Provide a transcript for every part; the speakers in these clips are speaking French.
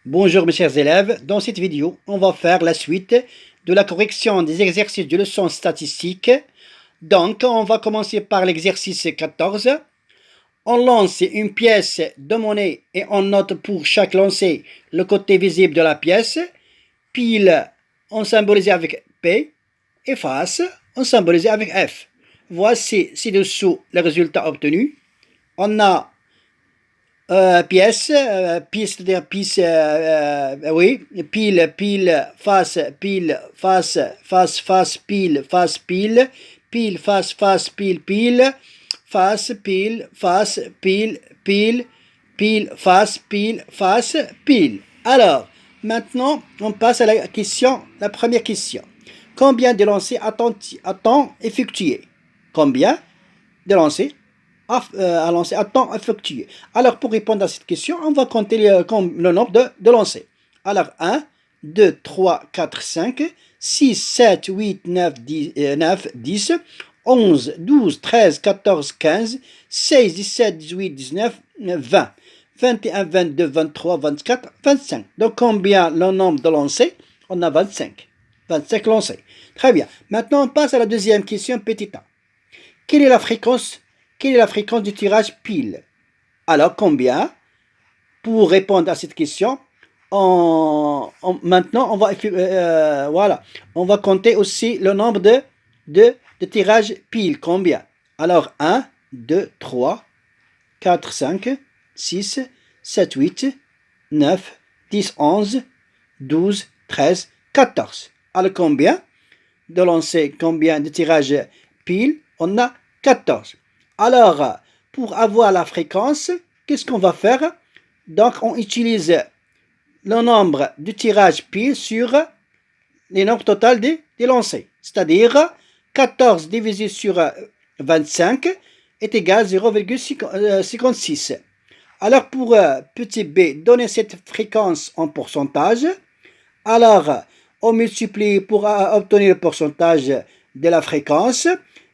Bonjour mes chers élèves, dans cette vidéo, on va faire la suite de la correction des exercices de leçon statistique. Donc, on va commencer par l'exercice 14. On lance une pièce de monnaie et on note pour chaque lancé le côté visible de la pièce. Pile, on symbolise avec P et face, on symbolise avec F. Voici ci-dessous les résultats obtenus. On a pièce, c'est-à-dire pièce, oui, pile, face, pile, face, pile, face, pile. Alors, maintenant, on passe à la première question. Combien de lancers a-t-on effectué? Combien de lancers à lancer à temps effectué. Alors, pour répondre à cette question, on va compter le nombre de lancers. Alors, 1, 2, 3, 4, 5, 6, 7, 8, 9, 10, 11, 12, 13, 14, 15, 16, 17, 18, 19, 20, 21, 22, 23, 24, 25. Donc, combien le nombre de lancers? On a 25. 25 lancés. Très bien. Maintenant, on passe à la deuxième question, petit a. Quelle est la fréquence du tirage pile? Alors, combien? Pour répondre à cette question, maintenant, on va compter aussi le nombre de tirages pile. Combien? Alors, 1, 2, 3, 4, 5, 6, 7, 8, 9, 10, 11, 12, 13, 14. Alors, combien de tirages pile? On a 14. Alors, pour avoir la fréquence, qu'est-ce qu'on va faire? Donc, on utilise le nombre de tirages pile sur le nombre total des lancers. C'est-à-dire, 14 divisé sur 25 est égal à 0,56. Alors, pour petit b, donner cette fréquence en pourcentage. Alors, on multiplie pour obtenir le pourcentage de la fréquence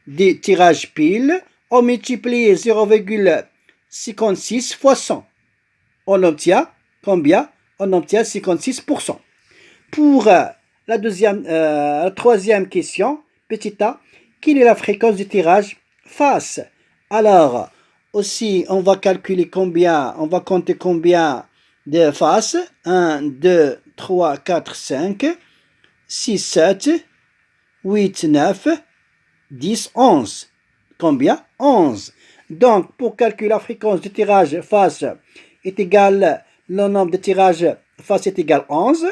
des tirages piles. On multiplie 0,56 fois 100. On obtient combien? On obtient 56%. Pour la troisième question, petit a, quelle est la fréquence du tirage face? Alors, aussi, on va calculer combien, on va compter combien de faces. 1, 2, 3, 4, 5, 6, 7, 8, 9, 10, 11. Combien? 11. Donc, pour calculer la fréquence du tirage face est égal, le nombre de tirages face est égal à 11.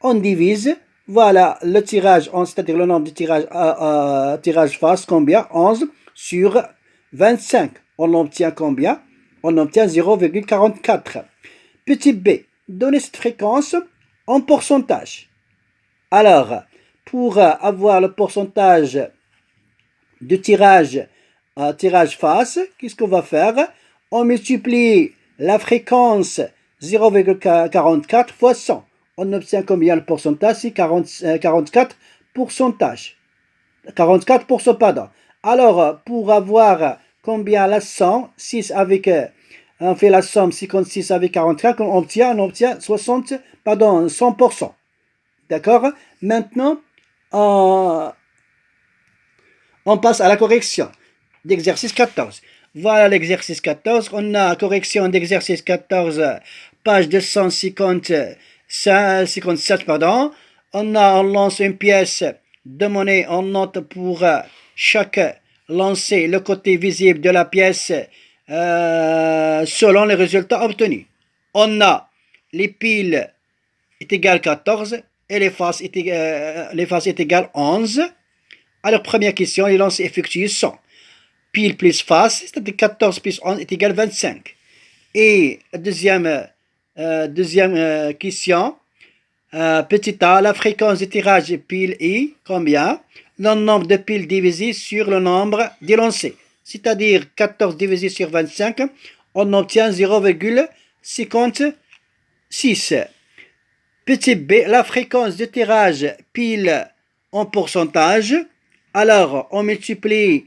On divise, voilà le tirage, c'est-à-dire le nombre de tirages face, combien? 11 sur 25. On obtient combien? On obtient 0,44. Petit b, donnez cette fréquence en pourcentage. Alors, pour avoir le pourcentage de tirage face, qu'est-ce qu'on va faire? On multiplie la fréquence 0,44 fois 100. On obtient combien le pourcentage? C'est 44 pourcentage. 44%, pardon. Alors, pour avoir combien la somme, 6 avec, on fait la somme 56 avec 44, on obtient 100%. D'accord? Maintenant, on passe à la correction d'exercice 14. Voilà l'exercice 14. On a correction d'exercice 14, page 257, pardon. On lance une pièce de monnaie. On note pour chaque lancé le côté visible de la pièce selon les résultats obtenus. On a les piles est égal à 14 et les faces est égal à 11. Alors, première question, les lancers effectués sont pile plus face, c'est-à-dire 14 plus 11 est égal à 25. Et deuxième question, petit a, la fréquence de tirage pile est combien? Le nombre de piles divisé sur le nombre des lancers. C'est-à-dire 14 divisé sur 25, on obtient 0,56. Petit b, la fréquence de tirage pile en pourcentage. Alors, on multiplie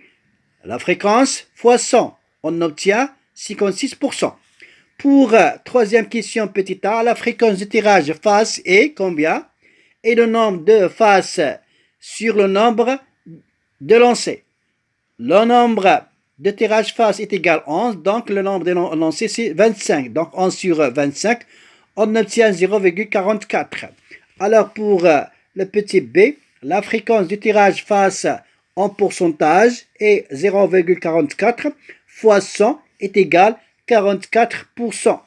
la fréquence fois 100. On obtient 56%. Pour troisième question, petit a, la fréquence de tirage face est combien? Et le nombre de faces sur le nombre de lancers. Le nombre de tirage face est égal à 11, donc le nombre de lancers c'est 25. Donc 11 sur 25, on obtient 0,44. Alors pour le petit b, la fréquence du tirage face en pourcentage est 0,44 fois 100 est égal à 44%.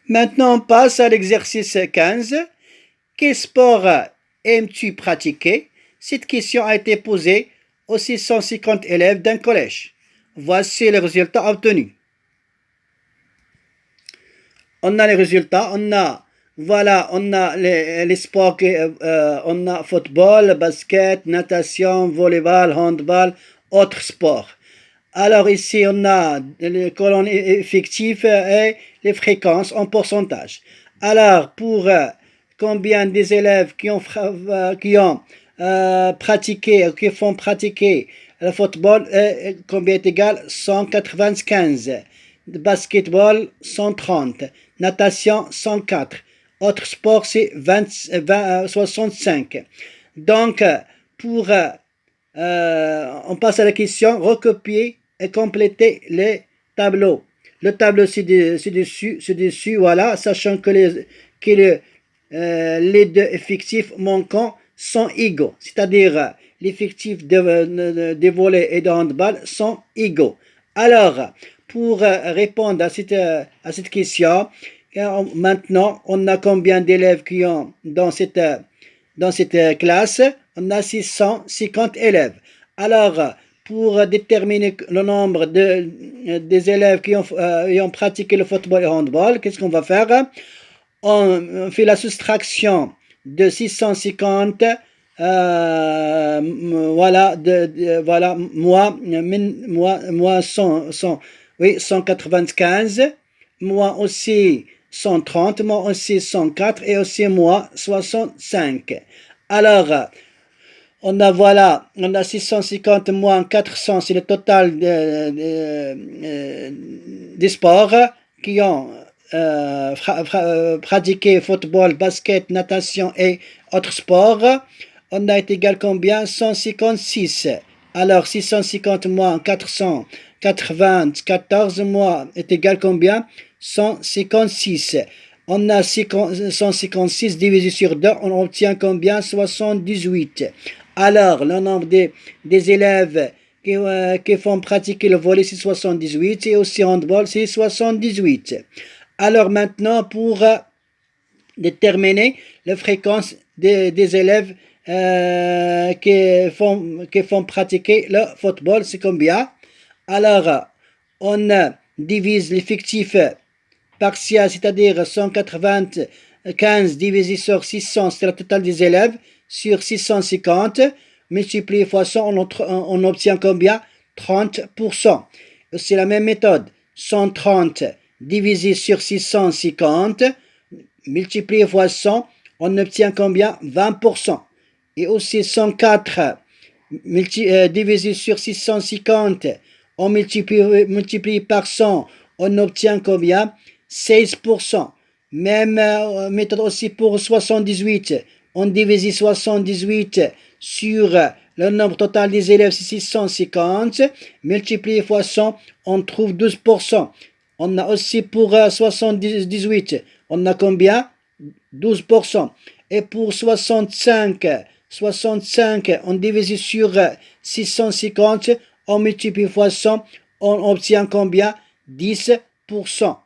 Maintenant on passe à l'exercice 15. Quel sport aimes-tu pratiquer? Cette question a été posée aux 650 élèves d'un collège. Voici les résultats obtenus. On a les résultats, on a les sports, on a football, basket, natation, volleyball, handball, autres sports. Alors ici, on a les colonnes effectives et les fréquences en pourcentage. Alors, pour combien des élèves qui ont pratiqué, qui font pratiquer le football, combien est égal? 195. Basketball, 130. Natation, 104. Autre sport, c'est 65. Donc, on passe à la question, recopier et compléter les tableaux. Le tableau, c'est dessus, voilà, sachant que les deux effectifs manquants sont égaux, c'est-à-dire l'effectif des volets et de handball sont égaux. Alors, pour répondre à cette question, maintenant, on a combien d'élèves qui ont dans cette classe? On a 650 élèves. Alors, pour déterminer le nombre des élèves qui ont pratiqué le football et le handball, qu'est-ce qu'on va faire? On fait la soustraction de 650, moi 195, moi aussi 130, moi aussi 104 et aussi moi 65. Alors, on a 650 moins 400, c'est le total des sports qui ont pratiqué football, basket, natation et autres sports. On a été égal combien? 156. Alors 650 moins 494 mois est égal combien? 156. On a 156 divisé sur 2, on obtient combien? 78. Alors, le nombre des élèves qui font pratiquer le volley, c'est 78, et aussi handball, c'est 78. Alors maintenant, pour déterminer la fréquence des élèves qui font pratiquer le football, c'est combien? Alors, on divise l'effectif partiel, c'est-à-dire 195 divisé sur 600, c'est le total des élèves, sur 650, multiplié fois 100, on obtient combien? 30%. C'est la même méthode. 130 divisé sur 650, multiplié fois 100, on obtient combien? 20%. Et aussi 104 divisé sur 650, on multiplie par 100, on obtient combien? 16%. Même méthode aussi pour 78. On divise 78 sur le nombre total des élèves, c'est 650. Multiplié fois 100, on trouve 12%. On a aussi pour 78, on a combien? 12%. Et pour 65, on divise sur 650, on multiplie fois 100, on obtient combien? 10%.